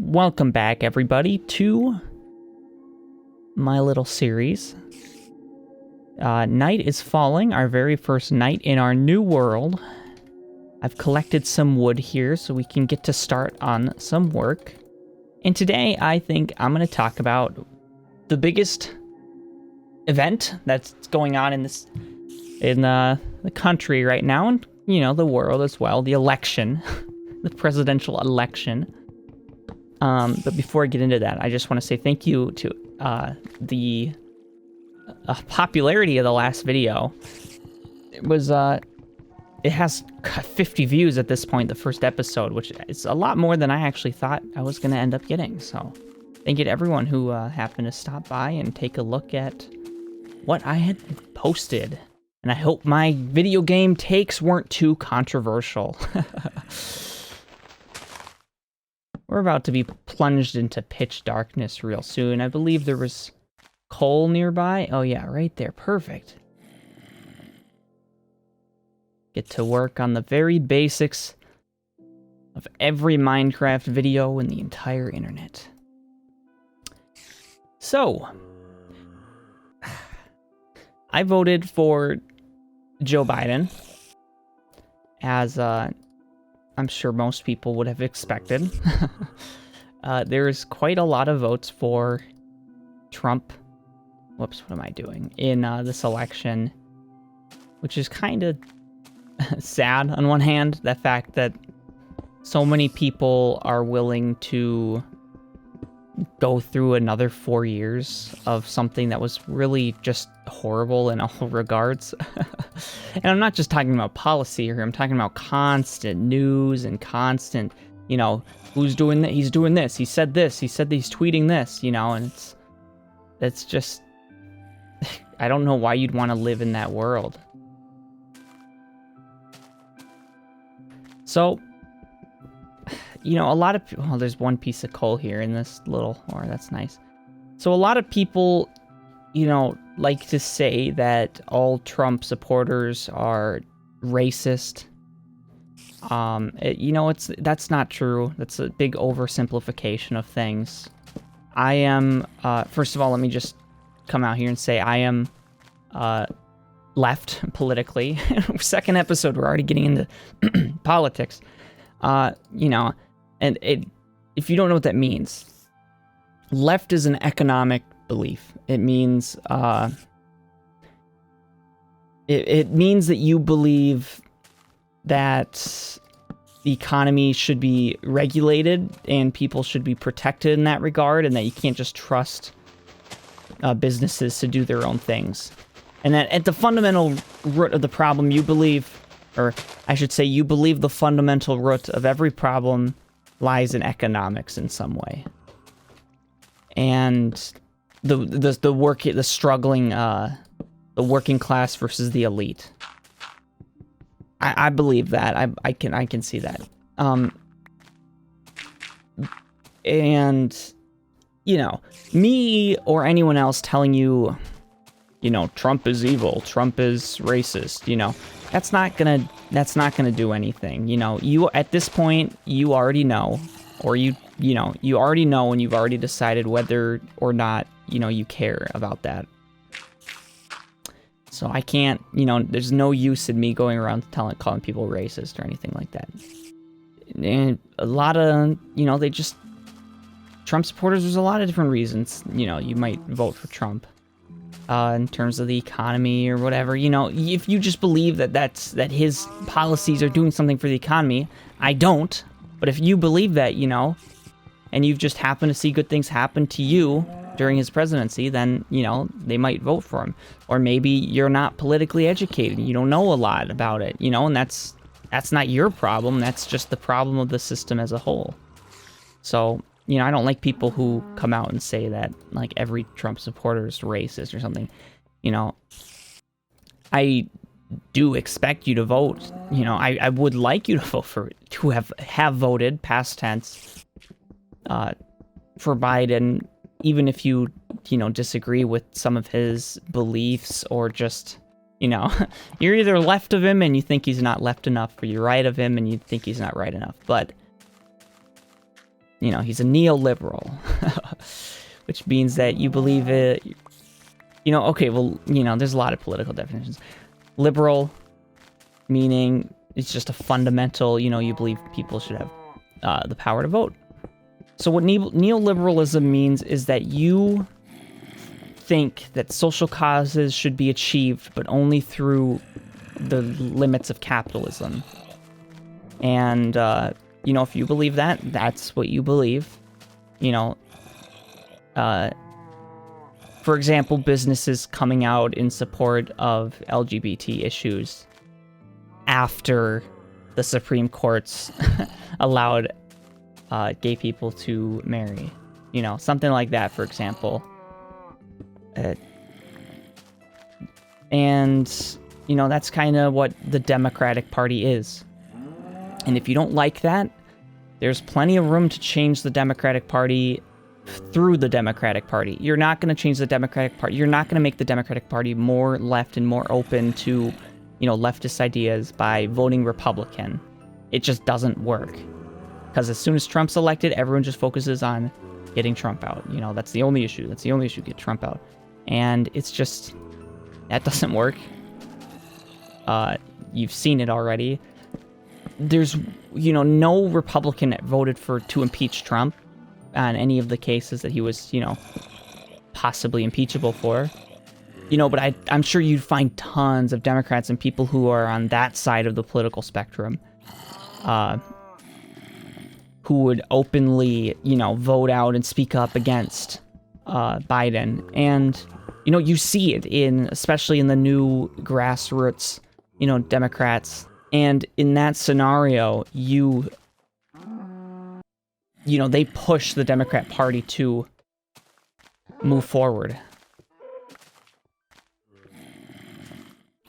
Welcome back, everybody, to my little series. Night is falling, our very first night in our new world. I've collected some wood here so we can get to start on some work. And today, I think I'm going to talk about the biggest event that's going on in the country right now, and, you know, the world as well, the election, the presidential election. But before I get into that, I just want to say thank you to the popularity of the last video. It has 50 views at this point, the first episode, which is a lot more than I actually thought I was going to end up getting. So thank you to everyone who happened to stop by and take a look at what I had posted. And I hope my video game takes weren't too controversial. We're about to be plunged into pitch darkness real soon. I believe there was coal nearby. Oh yeah, right there. Perfect. Get to work on the very basics of every Minecraft video in the entire internet. So, I voted for Joe Biden, as I'm sure most people would have expected. There's quite a lot of votes for Trump. Whoops, what am I doing? In this election, which is kind of sad on one hand, the fact that so many people are willing to go through another 4 years of something that was really just horrible in all regards. And I'm not just talking about policy here, I'm talking about constant news and constant, you know, who's doing that, he's doing this, he said this, he said he's tweeting this, you know, and it's just, I don't know why you'd want to live in that world. So, you know, a lot of people, well, there's one piece of coal here in this little, or that's nice. So a lot of people, you know, like to say that all Trump supporters are racist. You know, that's not true. That's a big oversimplification of things. I am, first of all, let me just come out here and say I am left politically. Second episode, we're already getting into politics. You know, and if you don't know what that means, left is an economic belief. It means it means that you believe that the economy should be regulated and people should be protected in that regard, and that you can't just trust businesses to do their own things. And that at the fundamental root of the problem, you believe, or I should say, you believe the fundamental root of every problem lies in economics in some way. And the struggling, the working class versus the elite. I believe that. I can see that. And, you know, me or anyone else telling you, you know, Trump is evil, Trump is racist, you know, that's not gonna do anything. You know, you at this point, you already know, or you already know, and you've already decided whether or not, you know, you care about that. So I can't, you know, there's no use in me going around calling people racist or anything like that. And a lot of, you know, Trump supporters, there's a lot of different reasons, you know, you might vote for Trump. In terms of the economy or whatever, you know, if you just believe that his policies are doing something for the economy, I don't. But if you believe that, you know, and you've just happened to see good things happen to you during his presidency, then, you know, they might vote for him. Or maybe you're not politically educated, you don't know a lot about it, you know, and that's not your problem, that's just the problem of the system as a whole. So, you know, I don't like people who come out and say that, like, every Trump supporter is racist or something. You know, I do expect you to vote. You know, I would like you to vote to have voted, past tense, for Biden, even if you know, disagree with some of his beliefs, or just, you know, you're either left of him and you think he's not left enough, or you're right of him and you think he's not right enough. But he's a neoliberal, which means that you believe it, okay, well, there's a lot of political definitions. Liberal, meaning it's just a fundamental, you believe people should have the power to vote. So what neoliberalism means is that you think that social causes should be achieved, but only through the limits of capitalism. And, if you believe that, that's what you believe. For example, businesses coming out in support of LGBT issues after the Supreme Court's allowed gay people to marry. Something like that, for example. And, that's kind of what the Democratic Party is. And if you don't like that, there's plenty of room to change the Democratic Party through the Democratic Party. You're not going to change the Democratic Party. You're not going to make the Democratic Party more left and more open to, leftist ideas by voting Republican. It just doesn't work. Because as soon as Trump's elected, everyone just focuses on getting Trump out. That's the only issue. That's the only issue, get Trump out. And it's just, that doesn't work. You've seen it already. There's, no Republican that voted to impeach Trump on any of the cases that he was, possibly impeachable for. But I'm sure you'd find tons of Democrats and people who are on that side of the political spectrum, who would openly, vote out and speak up against Biden. And, you see it especially in the new grassroots, Democrats. And in that scenario, they push the Democrat Party to move forward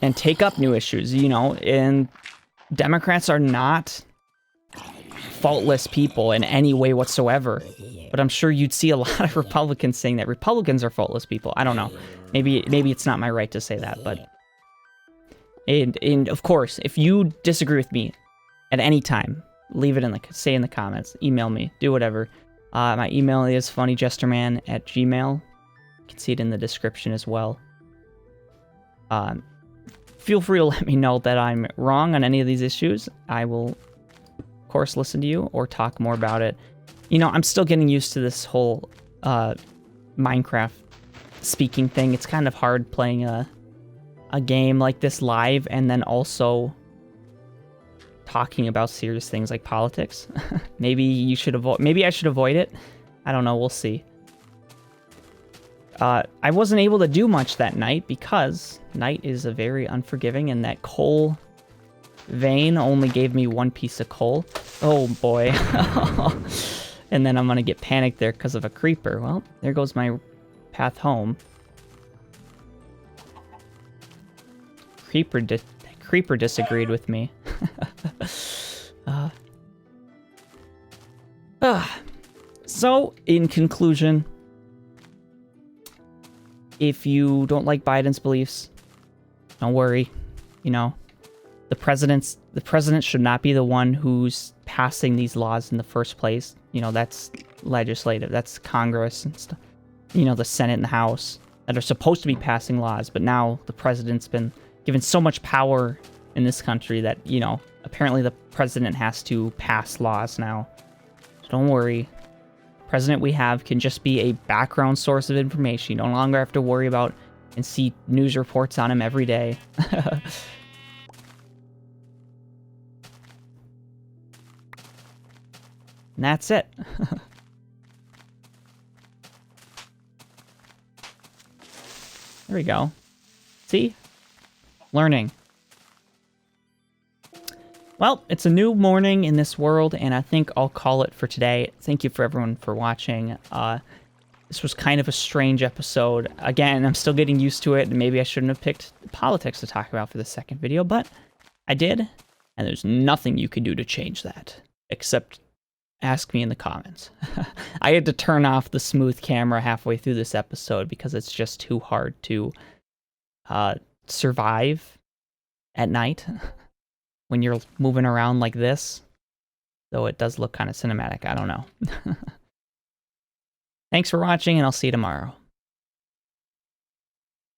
and take up new issues, and Democrats are not faultless people in any way whatsoever. But I'm sure you'd see a lot of Republicans saying that Republicans are faultless people. I don't know. Maybe it's not my right to say that, but... And of course, if you disagree with me at any time, leave it say in the comments, email me, do whatever. My email is funnyjesterman@gmail.com. You can see it in the description as well. Feel free to let me know that I'm wrong on any of these issues. I will, of course, listen to you or talk more about it. I'm still getting used to this whole Minecraft speaking thing. It's kind of hard playing a game like this live and then also talking about serious things like politics. Maybe I should avoid it. I don't know, we'll see. I wasn't able to do much that night because night is a very unforgiving, and that coal vein only gave me 1 piece of coal. Oh boy. And then I'm gonna get panicked there because of a creeper. Well, there goes my path home. Creeper disagreed with me. So, in conclusion, if you don't like Biden's beliefs, don't worry. The president should not be the one who's passing these laws in the first place. That's legislative. That's Congress and stuff. The Senate and the House that are supposed to be passing laws, but now the president's been given so much power in this country that, apparently the president has to pass laws now. So don't worry. The president we have can just be a background source of information. You no longer have to worry about and see news reports on him every day. And that's it. There we go. See? Learning. Well, it's a new morning in this world, and I think I'll call it for today. Thank you for everyone for watching. This was kind of a strange episode. Again, I'm still getting used to it, and maybe I shouldn't have picked politics to talk about for the second video, but I did, and there's nothing you can do to change that, except ask me in the comments. I had to turn off the smooth camera halfway through this episode because it's just too hard to survive at night when you're moving around like this. Though it does look kind of cinematic. I don't know. Thanks for watching, and I'll see you tomorrow.